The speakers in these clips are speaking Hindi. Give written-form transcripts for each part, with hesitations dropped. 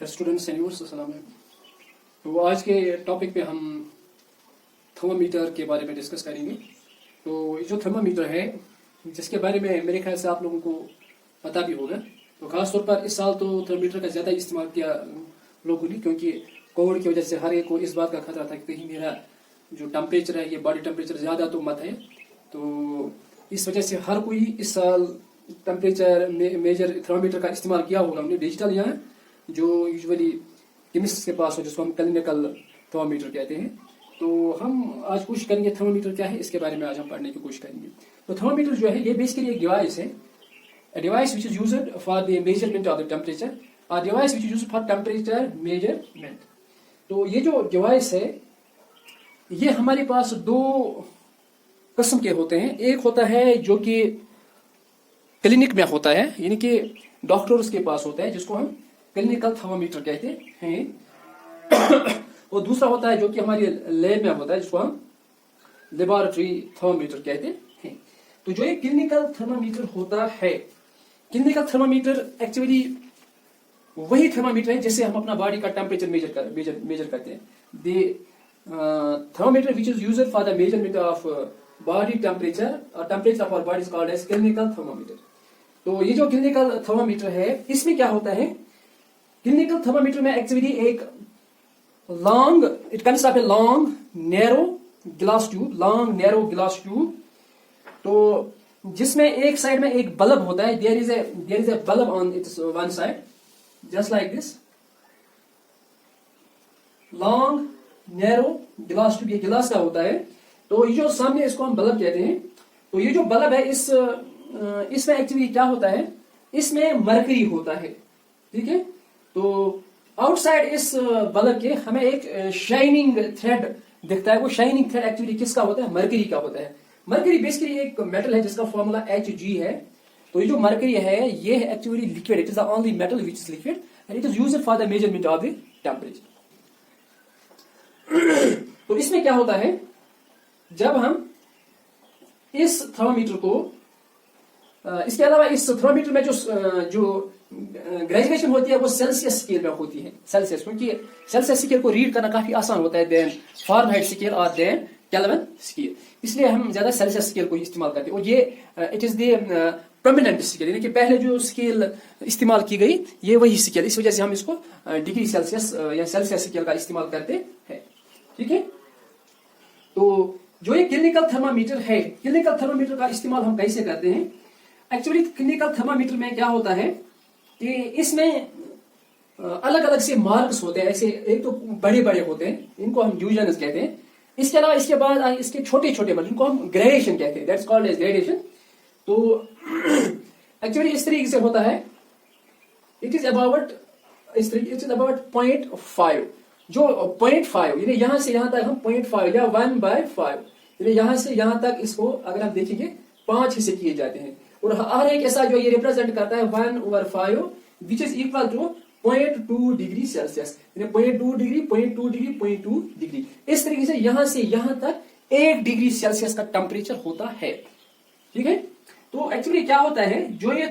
स्टूडेंट्स एंड व्यूअर्स, अस्सलाम वालेकुम। तो आज के टॉपिक पे हम थर्मामीटर के बारे में डिस्कस करेंगे। तो ये जो थर्मामीटर है, जिसके बारे में मेरे ख्याल से आप लोगों को पता भी होगा, तो खासतौर पर इस साल तो थर्मामीटर का ज़्यादा इस्तेमाल किया लोगों ने, क्योंकि कोविड की वजह से हर एक को इस बात का खतरा था कि कहीं मेरा जो टेम्परेचर है, ये बॉडी टेम्परेचर ज़्यादा तो मत है। तो इस वजह से हर कोई इस साल टेम्परेचर मेजर थर्मामीटर का इस्तेमाल किया होगा हमने, डिजिटल या जो यूजुअली केमिस्ट के पास हो, जिसको हम क्लिनिकल थर्मामीटर कहते हैं। तो हम आज कोशिश करेंगे थर्मामीटर क्या है, इसके बारे में आज हम पढ़ने की कोशिश करेंगे। तो थर्मामीटर जो है, ये बेसिकली एक डिवाइस है, a device which is used for the measurement of the temperature, or device which is used for temperature measurement। तो ये जो डिवाइस है, ये हमारे पास दो किस्म के होते हैं। एक होता है जो कि क्लिनिक में होता है, यानी कि डॉक्टर्स के पास होता है, जिसको हम क्लिनिकल थर्मामीटर कहते हैं। और दूसरा होता है जो कि हमारी लैब में होता है, जिसको हम लेबोरेटरी थर्मामीटर कहते हैं। तो जो ये क्लिनिकल थर्मामीटर होता है, क्लिनिकल थर्मामीटर एक्चुअली वही थर्मामीटर है जिससे हम अपना बॉडी का टेम्परेचर मेजर करते हैं। The thermometer which is used for the measurement of body temperature, temperature of our body is called as clinical thermometer. तो ये जो क्लिनिकल थर्मामीटर है, इसमें क्या होता है, क्लिनिकल थर्मामीटर में एक्चुअली एक long, it consist of a long narrow glass tube, long narrow glass tube, तो जिसमें एक साइड में एक बल्ब होता है। There is a bulb on its one side, just like this long narrow glass tube, ये गिलास का होता है। तो ये जो सामने, इसको हम बल्ब कहते हैं। तो ये जो बल्ब है, इसमें एक्चुअली क्या होता है, इसमें मरकरी होता है, ठीक है। तो आउटसाइड इस बल्ब के हमें एक शाइनिंग थ्रेड दिखता है। वो शाइनिंग थ्रेड एक्चुअली किसका होता है, मरकरी का होता है। मरकरी बेसिकली एक मेटल है जिसका फॉर्मूला Hg है। तो ये जो मरकरी है, ये है actually liquid, it is the only metal which is liquid and it is used for the measurement of the temperature. तो इसमें क्या होता है, जब हम इस थर्मामीटर को, इसके अलावा इस थर्मामीटर में जो ग्रेजुएशन होती है, वो सेल्सियस स्केल में होती है। सेल्सियस, क्योंकि सेल्सियस स्केल को रीड करना काफी आसान होता है देन फारेनहाइट स्केल और देन केल्विन स्केल, इसलिए हम ज्यादा सेल्सियस स्केल को इस्तेमाल करते हैं। और ये it is the prominent scale, यानी कि पहले जो स्केल इस्तेमाल की गई, ये वही स्केल, इस वजह से हम इसको डिग्री सेल्सियस या सेल्सियस स्केल का इस्तेमाल करते हैं, ठीक है। तो जो ये क्लिनिकल थर्मामीटर है, क्लिनिकल थर्मामीटर का इस्तेमाल हम कैसे करते हैं। एक्चुअली क्लिनिकल थर्मामीटर में क्या होता है कि इसमें अलग अलग से मार्क्स होते हैं। ऐसे एक तो बड़े बड़े होते हैं, इनको हम डिविजन्स कहते हैं। इसके अलावा इसके बाद इसके छोटे छोटे मतलब, इनको हम ग्रेडेशन कहते हैं, दैट्स कॉल्ड एज ग्रेडेशन। तो एक्चुअली इस तरीके से होता है, इट इज अबाउट 0.5, जो 0.5 यानी यहां से यहां तक हम 0.5 या 1/5, यानी यहां से यहां तक इसको अगर हम देखेंगे 5 हिस्से किए जाते हैं। और हर एक ऐसा जो ये रिप्रेजेंट करता है 1/5 which is equal to 0.2 degree Celsius, 0.2 degree, 0.2 degree, 0.2 degree. इस तरीके से यहां तक 1 डिग्री सेल्सियस का टेम्परेचर होता है, ठीक है। तो एक्चुअली क्या होता है, जो ये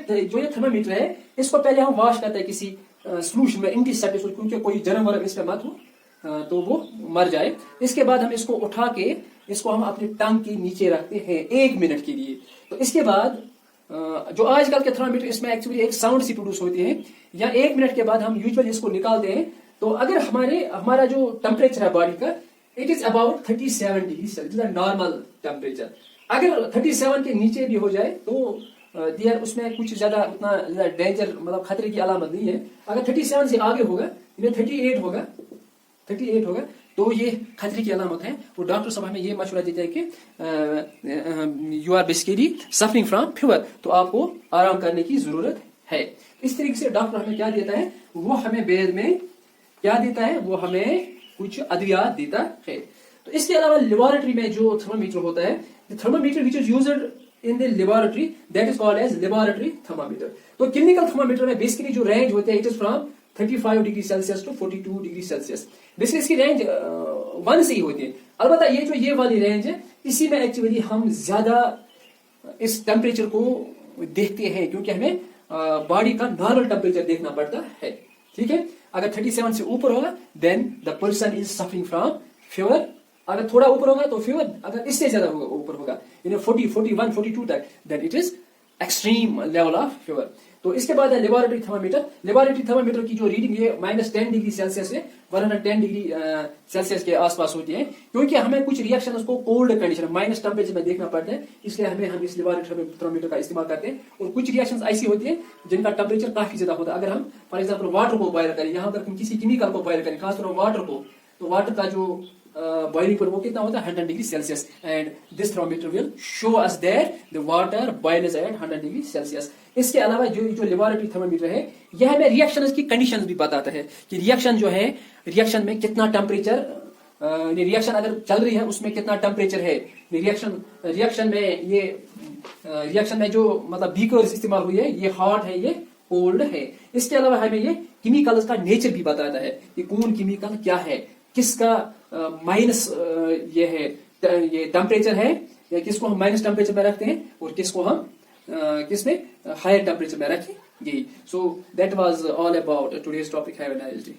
थर्मामीटर है, इसको पहले हम वॉश करते हैं किसी सोल्यूशन में, एंटीसेप्टिक, क्योंकि कोई जर्म वगैरह इस पे मत हो तो वो मर जाए। इसके बाद हम इसको उठा के इसको हम अपनी टंग के नीचे रखते हैं 1 मिनट के लिए। तो इसके बाद जो आजकल के थर्मामीटर, इसमें एक्चुअली एक साउंड सी प्रोड्यूस होती है, या 1 मिनट के बाद हम यूजुअली इसको निकालते हैं। तो अगर हमारा जो टेम्परेचर है बॉडी का, it is about 37 degree Celsius, normal temperature. अगर 37 के नीचे भी हो जाए तो दियर उसमें कुछ ज्यादा उतना डेंजर, मतलब खतरे की अलामत नहीं है। अगर 37 से आगे होगा, 38 होगा, तो ये खतरे की अलामत है। वो डॉक्टर साहब हमें ये मशवरा देते हैं कि you are basically suffering from fever, तो आपको आराम करने की जरूरत है। इस तरीके से डॉक्टर हमें क्या देता है, वो हमें बेद में क्या देता है, वो हमें कुछ अद्वियात देता है। तो इसके अलावा लेबोरेटरी में जो थर्मामीटर होता है, thermometer which is used in the laboratory, that is called as laboratory thermometer. तो क्लिनिकल थर्मामीटर में बेसिकली जो रेंज होते हैं, it is from 35 degree Celsius to 42 degree Celsius. Basically इसकी रेंज 1 से ही होती है। अलबत्ता ये वाली रेंज है, इसी में एक्चुअली हम ज्यादा इस टेम्परेचर को देखते हैं, क्योंकि हमें बॉडी का नॉर्मल टेम्परेचर देखना पड़ता है। ठीक है। अगर 37 से ऊपर होगा then the person is suffering from fever. अगर थोड़ा ऊपर होगा तो फीवर, अगर इससे ज्यादा होगा ऊपर होगा 40, 41, 42 तक, then it is extreme level of fever. तो इसके बाद है लेबोरेटरी थर्मामीटर। लेबोरेटरी थर्मामीटर की जो रीडिंग है -10 डिग्री सेल्सियस से 110 डिग्री सेल्सियस के आसपास होती है, क्योंकि हमें कुछ रिएक्शन को कोल्ड कंडीशन माइनस टेम्परेचर में देखना पड़ता है, इसलिए हम इस लेबोरेटरी थर्मामीटर का इस्तेमाल करते हैं। और कुछ रिएक्शन ऐसी होती है जिनका टेम्परेचर काफी ज्यादा होता है। अगर हम फॉर एग्जाम्पल वाटर को बॉयल करें, यहाँ पर हम किसी केमिकल को बॉयल करें, खासतौर पर वाटर को, तो वाटर का जो बॉइलिंग पर वो कितना होता है 100 degree Celsius, and this thermometer will show us that the water boils at 100 degree Celsius. इसके अलावा जो लेबोरेटरी थर्मामीटर है यह हमें रिएक्शन की कंडीशंस भी बताता है कि रिएक्शन जो है, रिएक्शन में कितना टेम्परेचर, रिएक्शन अगर चल रही है उसमें कितना टेम्परेचर है, रिएक्शन में जो मतलब बीकर्स इस्तेमाल हुई है ये हॉट है, ये कोल्ड है। इसके अलावा हमें ये केमिकल्स का नेचर भी बताता है कि कौन केमिकल क्या है, किसका माइनस ये है, ये टेम्परेचर है, या किसको हम माइनस टेम्परेचर में रखते हैं और किसको हम किसमें हायर टेम्परेचर में रखेंगे। So that was all about today's topic. Have a nice day.